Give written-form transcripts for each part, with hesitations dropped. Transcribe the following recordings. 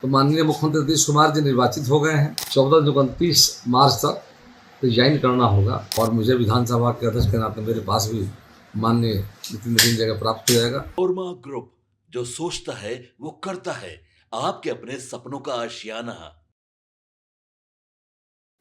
तो माननीय मुख्यमंत्री नीतीश कुमार जी निर्वाचित हो गए हैं। 14 जो 29 मार्च तक रिजाइन करना होगा और मुझे विधानसभा के अध्यक्ष के नाते मेरे पास भी माननीय नितिन जगह प्राप्त हो जाएगा। ओरमा ग्रुप, जो सोचता है वो करता है। आपके अपने सपनों का आशियाना।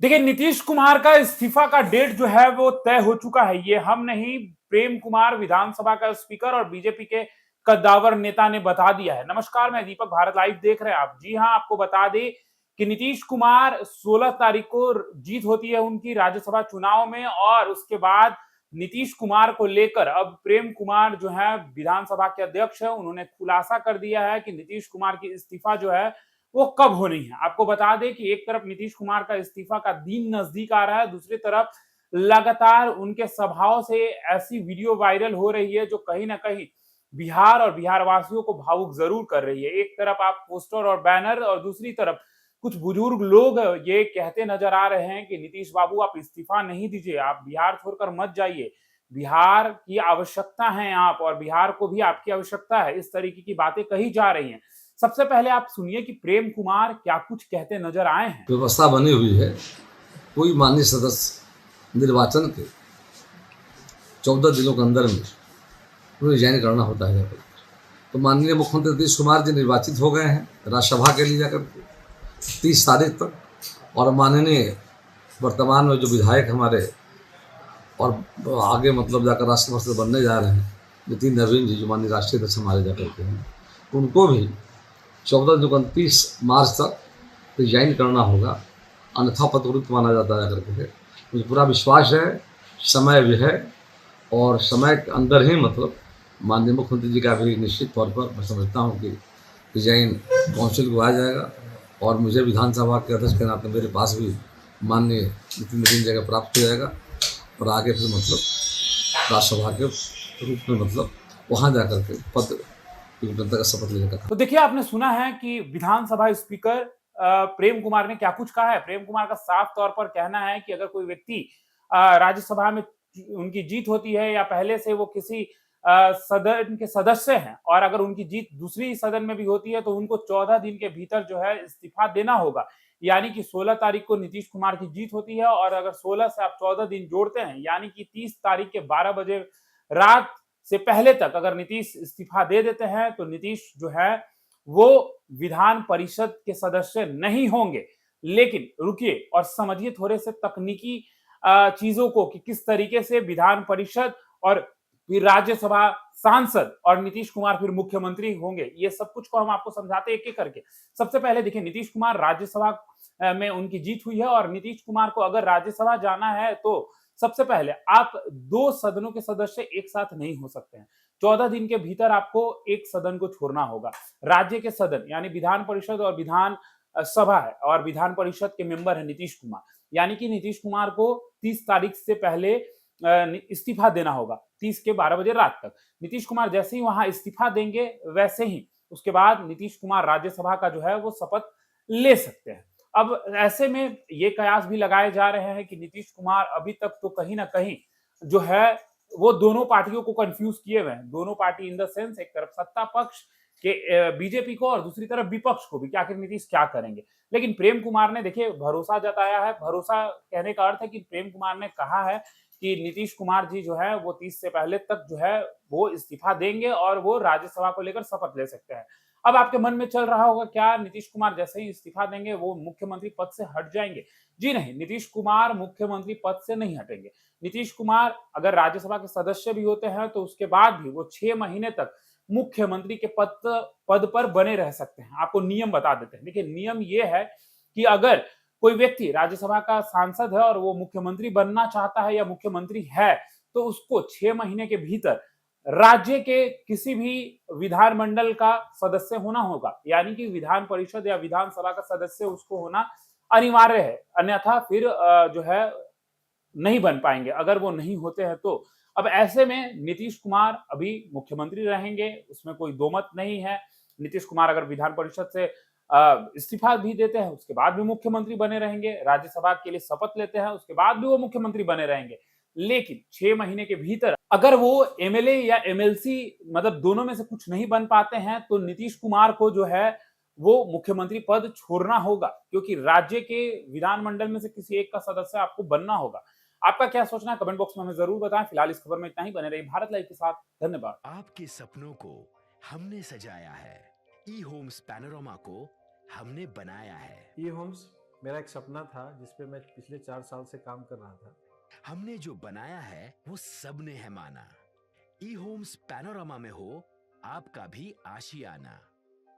देखिए, नीतीश कुमार का इस्तीफा का डेट जो है वो तय हो चुका है। ये हम नहीं, प्रेम कुमार विधानसभा का स्पीकर और बीजेपी के कद्दावर नेता ने बता दिया है। नमस्कार, मैं दीपक, भारत लाइव देख रहे हैं आप। जी हां, आपको बता दें कि नीतीश कुमार 16 तारीख को जीत होती है उनकी राज्यसभा चुनाव में, और उसके बाद नीतीश कुमार को लेकर अब प्रेम कुमार जो है विधानसभा के अध्यक्ष है, उन्होंने खुलासा कर दिया है कि नीतीश कुमार की इस्तीफा जो है वो कब होनी है। आपको बता दें कि एक तरफ नीतीश कुमार का इस्तीफा का दिन नजदीक आ रहा है, दूसरी तरफ लगातार उनके सभाओं से ऐसी वीडियो वायरल हो रही है जो कहीं ना कहीं बिहार और बिहार वासियों को भावुक जरूर कर रही है। एक तरफ आप पोस्टर और बैनर, और दूसरी तरफ कुछ बुजुर्ग लोग ये कहते नजर आ रहे हैं कि नीतीश बाबू आप इस्तीफा नहीं दीजिए, आप बिहार छोड़कर मत जाइए, बिहार की आवश्यकता है आप, और बिहार को भी आपकी आवश्यकता है। इस तरीके की बातें कही जा रही हैं। सबसे पहले आप सुनिए कि प्रेम कुमार क्या कुछ कहते नजर आए हैं। व्यवस्था बनी हुई है, कोई माननीय सदस्य निर्वाचन के 14 दिनों के अंदर में रिजाइन करना होता है। तो माननीय मुख्यमंत्री नीतीश कुमार जी निर्वाचित हो गए हैं राज्यसभा के लिए जाकर 30 तारीख तक, और माननीय वर्तमान में जो विधायक हमारे और आगे मतलब जाकर राष्ट्रपति से बनने जा रहे हैं नितिन नवीन जी, जो माननीय राष्ट्रीय अध्यक्ष हमारे जाकर के हैं, उनको भी 14 जो 29 मार्च तक रिजाइन करना होगा, अन्यथा पदोन्नत माना जाता है करके। मुझे पूरा विश्वास है, समय भी है, और समय के अंदर ही मतलब माननीय मुख्यमंत्री जी का भी निश्चित तौर पर मैं समझता हूँ कि रिजाइन काउंसिल को आ जाएगा, और मुझे विधानसभा के अध्यक्ष के नाते मेरे पास भी माननीय नितिन जगह प्राप्त हो जाएगा, और आगे फिर मतलब राज्यसभा के रूप में मतलब वहाँ जाकर के पद जनता का शपथ लेने का। तो देखिए, आपने सुना है कि विधानसभा स्पीकर प्रेम कुमार ने क्या कुछ कहा है। प्रेम कुमार का साफ तौर पर कहना है कि अगर कोई व्यक्ति राज्यसभा में उनकी जीत होती है, या पहले से वो किसी सदन के सदस्य हैं, और अगर उनकी जीत दूसरी सदन में भी होती है, तो उनको 14 दिन के भीतर जो है इस्तीफा देना होगा। यानी कि 16 तारीख को नीतीश कुमार की जीत होती है, और अगर 16 से आप 14 दिन जोड़ते हैं, यानी कि 30 तारीख के 12 बजे रात से पहले तक अगर नीतीश इस्तीफा दे देते हैं, तो नीतीश जो है वो विधान परिषद के सदस्य नहीं होंगे। लेकिन रुकिए और समझिए थोड़े से तकनीकी चीजों को, कि किस तरीके से विधान परिषद और फिर राज्यसभा सांसद और नीतीश कुमार फिर मुख्यमंत्री होंगे। ये सब कुछ को हम आपको समझाते एक एक करके। सबसे पहले देखिए, नीतीश कुमार राज्यसभा में उनकी जीत हुई है, और नीतीश कुमार को अगर राज्यसभा जाना है तो सबसे पहले आप 2 सदनों के सदस्य एक साथ नहीं हो सकते हैं। 14 दिन के भीतर आपको एक सदन को छोड़ना होगा। राज्य के सदन यानी विधान परिषद और विधान सभा है, और विधान परिषद के मेंबर है नीतीश कुमार। यानी कि नीतीश कुमार को 30 तारीख से पहले इस्तीफा देना होगा, 30 के 12 बजे रात तक। नीतीश कुमार जैसे ही वहां इस्तीफा देंगे, वैसे ही उसके बाद नीतीश कुमार राज्यसभा का जो है वो शपथ ले सकते हैं। अब ऐसे में ये कयास भी लगाए जा रहे हैं कि नीतीश कुमार अभी तक तो कहीं ना कहीं जो है वो दोनों पार्टियों को कंफ्यूज किए हुए हैं। दोनों पार्टी इन द सेंस, एक तरफ सत्ता पक्ष के बीजेपी को, और दूसरी तरफ विपक्ष को भी, कि आखिर नीतीश क्या करेंगे। लेकिन प्रेम कुमार ने देखिए भरोसा जताया है। भरोसा कहने का अर्थ है कि प्रेम कुमार ने कहा है कि नीतीश कुमार जी जो है वो 30 से पहले तक जो है वो इस्तीफा देंगे, और वो राज्यसभा को लेकर शपथ ले सकते हैं। अब आपके मन में चल रहा होगा, क्या नीतीश कुमार जैसे ही इस्तीफा देंगे वो मुख्यमंत्री पद से हट जाएंगे? जी नहीं, नीतीश कुमार मुख्यमंत्री पद से नहीं हटेंगे। नीतीश कुमार अगर राज्यसभा के सदस्य भी होते हैं, तो उसके बाद भी वो 6 महीने तक मुख्यमंत्री के पद पर बने रह सकते हैं। आपको नियम बता देते हैं। देखिए, नियम ये है कि अगर कोई व्यक्ति राज्यसभा का सांसद है और वो मुख्यमंत्री बनना चाहता है या मुख्यमंत्री है, तो उसको 6 महीने के भीतर राज्य के किसी भी विधानमंडल का सदस्य होना होगा। यानी कि विधान परिषद या विधानसभा का सदस्य उसको होना अनिवार्य है, अन्यथा फिर जो है नहीं बन पाएंगे अगर वो नहीं होते हैं तो। अब ऐसे में नीतीश कुमार अभी मुख्यमंत्री रहेंगे, उसमें कोई दो मत नहीं है। नीतीश कुमार अगर विधान परिषद से इस्तीफा भी देते हैं, उसके बाद भी मुख्यमंत्री बने रहेंगे। राज्यसभा के लिए शपथ लेते हैं, उसके बाद भी वो मुख्यमंत्री बने रहेंगे। लेकिन 6 महीने के भीतर अगर वो एमएलए या एमएलसी, मतलब दोनों में से कुछ नहीं बन पाते हैं, तो नीतीश कुमार को जो है वो मुख्यमंत्री पद छोड़ना होगा, क्योंकि राज्य के विधानमंडल में से किसी एक का सदस्य आपको बनना होगा। आपका क्या सोचना है कमेंट बॉक्स में हमें जरूर बताएं। फिलहाल इस खबर में इतना ही। बने रहिए भारत लाइव के साथ। धन्यवाद। आपके सपनों को हमने सजाया है, ई होम्स पैनोरमा को हमने बनाया है। ई होम्स मेरा एक सपना था जिस पे मैं पिछले 4 साल से काम कर रहा था। हमने जो बनाया है वो सबने है माना। ई होम्स पैनोरमा में हो आपका भी आशियाना।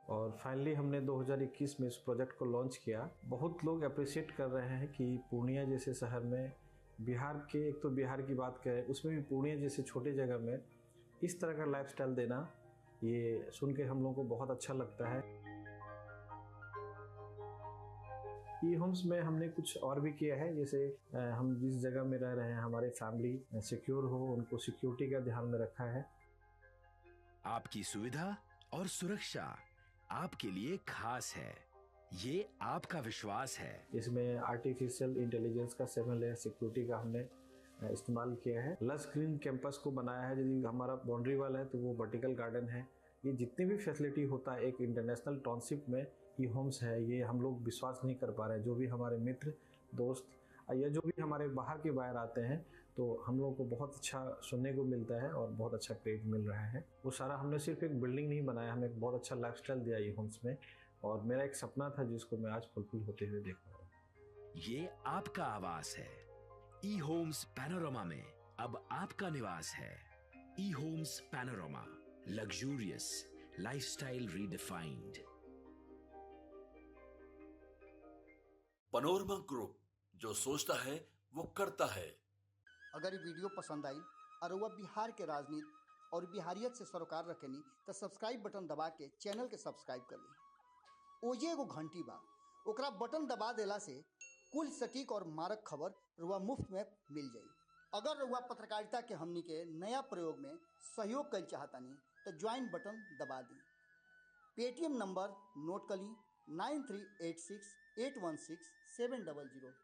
और फाइनली हमने 2021 में इस प्रोजेक्ट को लॉन्च किया। बहुत लोग अप्रिशिएट कर रहे हैं कि पूर्णिया जैसे शहर में, बिहार के, एक तो बिहार की बात करें उसमें भी पूर्णिया जैसे छोटे जगह में इस तरह का लाइफस्टाइल देना, ये सुन के हम लोगों को बहुत अच्छा लगता है। ई होम्स में हमने कुछ और भी किया है, जैसे हम जिस जगह में रह रहे हैं हमारे फैमिली सिक्योर हो, उनको सिक्योरिटी का ध्यान में रखा है। आपकी सुविधा और सुरक्षा आपके लिए खास है, ये आपका विश्वास है। इसमें आर्टिफिशियल इंटेलिजेंस का 7 लेयर सिक्योरिटी का हमने इस्तेमाल किया है। लस ग्रीन कैंपस को बनाया है। यदि हमारा बाउंड्री वाल है तो वो वर्टिकल गार्डन है। ये जितनी भी फैसिलिटी होता है एक इंटरनेशनल टाउनशिप में ई होम्स है, ये हम लोग विश्वास नहीं कर पा रहे हैं। जो भी हमारे मित्र दोस्त या जो भी हमारे बाहर के बाहर आते हैं तो हम लोगों को बहुत अच्छा सुनने को मिलता है और बहुत अच्छा क्रेडिट मिल रहा है। वो सारा हमने सिर्फ एक बिल्डिंग नहीं बनाया, हमें एक बहुत अच्छा लाइफस्टाइल दिया ई होम्स में, और मेरा एक सपना था जिसको मैं आज फुलफिल होते हुए देख रहा हूँ। ये आपका आवास है। ई होम्स पैनोरमा में अब आपका निवास है। E Homes Panorama, luxurious lifestyle redefined. Panorama group, जो सोचता है वो करता है। अगर ये वीडियो पसंद आई और वह बिहार के राजनीति और बिहारियत से सरोकार रखेनी तो सब्सक्राइब बटन दबा के चैनल के सब्सक्राइब कर ली। ओजे एगो घंटी बा, ओकरा बटन दबा देला से कुल सटीक और मारक खबर रुआ मुफ्त में मिल जाई। अगर रुआ पत्रकारिता के हमनी के नया प्रयोग में सहयोग कर चाहतानी तो ज्वाइन बटन दबा दी। पेटीएम नंबर नोट कर ली 9386816700।